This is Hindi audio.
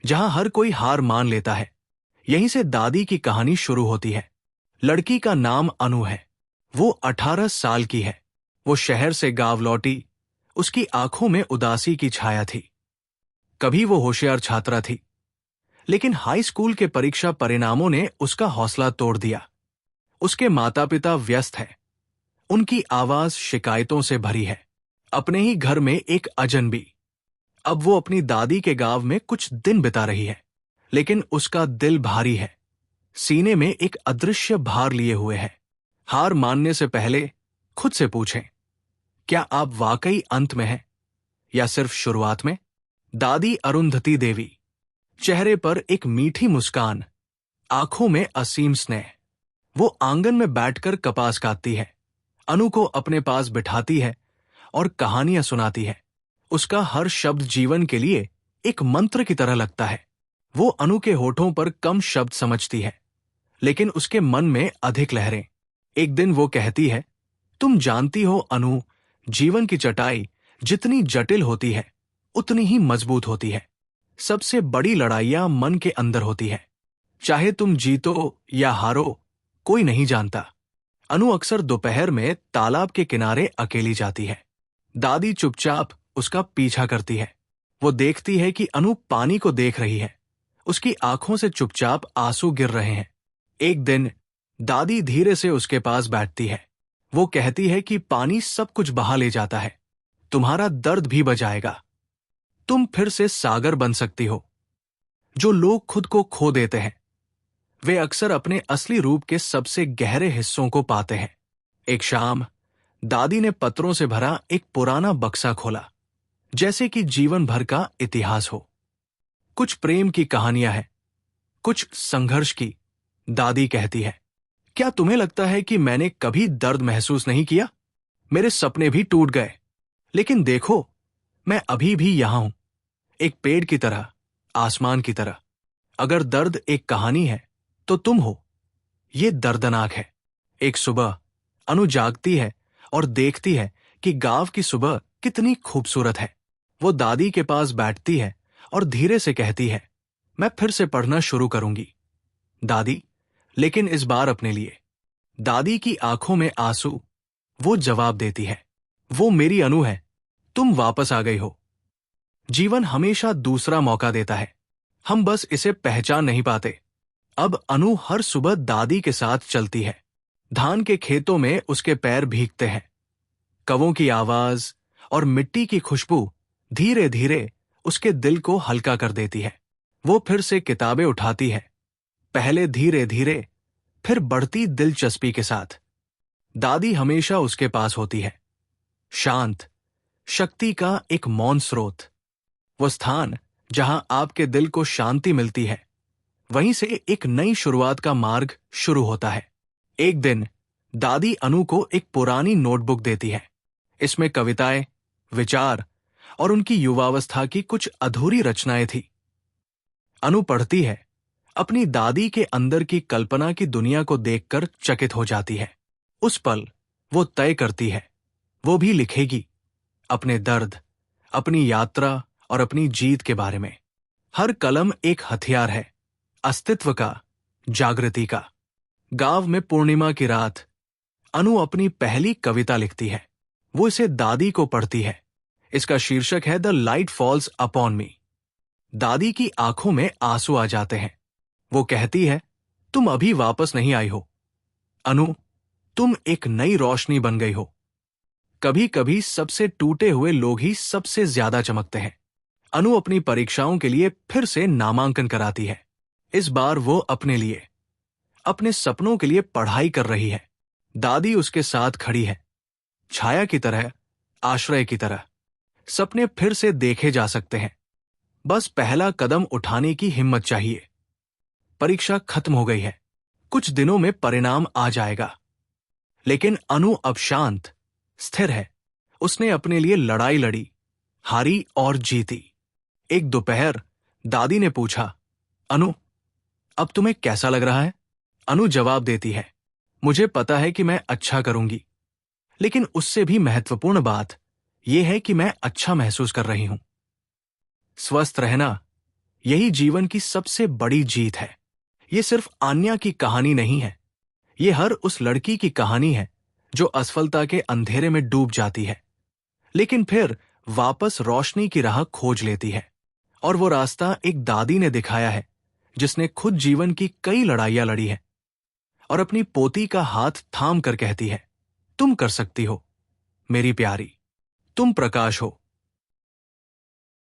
जहां हर कोई हार मान लेता है। यहीं से दादी की कहानी शुरू होती है। लड़की का नाम अनु है। वो 18 साल की है। वो शहर से गांव लौटी। उसकी आंखों में उदासी की छाया थी। कभी वो होशियार छात्रा थी, लेकिन हाई स्कूल के परीक्षा परिणामों ने उसका हौसला तोड़ दिया। उसके माता पिता व्यस्त हैं। उनकी आवाज शिकायतों से भरी है। अपने ही घर में एक अजनबी। अब वो अपनी दादी के गांव में कुछ दिन बिता रही है, लेकिन उसका दिल भारी है। सीने में एक अदृश्य भार लिए हुए है। हार मानने से पहले खुद से पूछें, क्या आप वाकई अंत में हैं या सिर्फ शुरुआत में? दादी अरुंधति देवी। चेहरे पर एक मीठी मुस्कान, आंखों में असीम स्नेह। वो आंगन में बैठकर कपास काटती है, अनु को अपने पास बिठाती है और कहानियां सुनाती है। उसका हर शब्द जीवन के लिए एक मंत्र की तरह लगता है। वो अनु के होठों पर कम शब्द समझती है, लेकिन उसके मन में अधिक लहरें। एक दिन वो कहती है, तुम जानती हो अनु, जीवन की चटाई जितनी जटिल होती है उतनी ही मजबूत होती है। सबसे बड़ी लड़ाइयां मन के अंदर होती है। चाहे तुम जीतो या हारो, कोई नहीं जानता। अनु अक्सर दोपहर में तालाब के किनारे अकेली जाती है। दादी चुपचाप उसका पीछा करती है। वो देखती है कि अनु पानी को देख रही है। उसकी आंखों से चुपचाप आंसू गिर रहे हैं। एक दिन दादी धीरे से उसके पास बैठती है। वो कहती है कि पानी सब कुछ बहा ले जाता है, तुम्हारा दर्द भी बजाएगा। तुम फिर से सागर बन सकती हो। जो लोग खुद को खो देते हैं, वे अक्सर अपने असली रूप के सबसे गहरे हिस्सों को पाते हैं। एक शाम दादी ने पत्रों से भरा एक पुराना बक्सा खोला, जैसे कि जीवन भर का इतिहास हो। कुछ प्रेम की कहानियां हैं, कुछ संघर्ष की। दादी कहती है, क्या तुम्हें लगता है कि मैंने कभी दर्द महसूस नहीं किया? मेरे सपने भी टूट गए, लेकिन देखो, मैं अभी भी यहां हूं, एक पेड़ की तरह, आसमान की तरह। अगर दर्द एक कहानी है तो तुम हो। ये दर्दनाक है। एक सुबह अनु जागती है और देखती है कि गांव की सुबह कितनी खूबसूरत है। वो दादी के पास बैठती है और धीरे से कहती है, मैं फिर से पढ़ना शुरू करूंगी दादी, लेकिन इस बार अपने लिए। दादी की आंखों में आंसू। वो जवाब देती है, वो मेरी अनु है, तुम वापस आ गई हो। जीवन हमेशा दूसरा मौका देता है, हम बस इसे पहचान नहीं पाते। अब अनु हर सुबह दादी के साथ चलती है। धान के खेतों में उसके पैर भीगते हैं। कवों की आवाज और मिट्टी की खुशबू धीरे धीरे उसके दिल को हल्का कर देती है। वो फिर से किताबें उठाती है, पहले धीरे धीरे, फिर बढ़ती दिलचस्पी के साथ। दादी हमेशा उसके पास होती है, शांत, शक्ति का एक मौन स्रोत। वो स्थान जहां आपके दिल को शांति मिलती है, वहीं से एक नई शुरुआत का मार्ग शुरू होता है। एक दिन दादी अनु को एक पुरानी नोटबुक देती है। इसमें कविताएं, विचार और उनकी युवावस्था की कुछ अधूरी रचनाएं थी। अनु पढ़ती है, अपनी दादी के अंदर की कल्पना की दुनिया को देखकर चकित हो जाती है। उस पल वो तय करती है, वो भी लिखेगी अपने दर्द, अपनी यात्रा और अपनी जीत के बारे में। हर कलम एक हथियार है, अस्तित्व का, जागृति का। गांव में पूर्णिमा की रात अनु अपनी पहली कविता लिखती है। वो इसे दादी को पढ़ती है। इसका शीर्षक है द लाइट फॉल्स अपॉन मी। दादी की आंखों में आंसू आ जाते हैं। वो कहती है, तुम अभी वापस नहीं आई हो अनु, तुम एक नई रोशनी बन गई हो। कभी कभी सबसे टूटे हुए लोग ही सबसे ज्यादा चमकते हैं। अनु अपनी परीक्षाओं के लिए फिर से नामांकन कराती है। इस बार वो अपने लिए, अपने सपनों के लिए पढ़ाई कर रही है। दादी उसके साथ खड़ी है, छाया की तरह, आश्रय की तरह। सपने फिर से देखे जा सकते हैं, बस पहला कदम उठाने की हिम्मत चाहिए। परीक्षा खत्म हो गई है, कुछ दिनों में परिणाम आ जाएगा, लेकिन अनु अब शांत, स्थिर है। उसने अपने लिए लड़ाई लड़ी, हारी और जीती। एक दोपहर दादी ने पूछा, अनु, अब तुम्हें कैसा लग रहा है? अनु जवाब देती है, मुझे पता है कि मैं अच्छा करूंगी, लेकिन उससे भी महत्वपूर्ण बात यह है कि मैं अच्छा महसूस कर रही हूं। स्वस्थ रहना, यही जीवन की सबसे बड़ी जीत है। ये सिर्फ आन्या की कहानी नहीं है, ये हर उस लड़की की कहानी है जो असफलता के अंधेरे में डूब जाती है, लेकिन फिर वापस रोशनी की राह खोज लेती है। और वो रास्ता एक दादी ने दिखाया है, जिसने खुद जीवन की कई लड़ाइयां लड़ी है और अपनी पोती का हाथ थाम कर कहती है, तुम कर सकती हो मेरी प्यारी, तुम प्रकाश हो।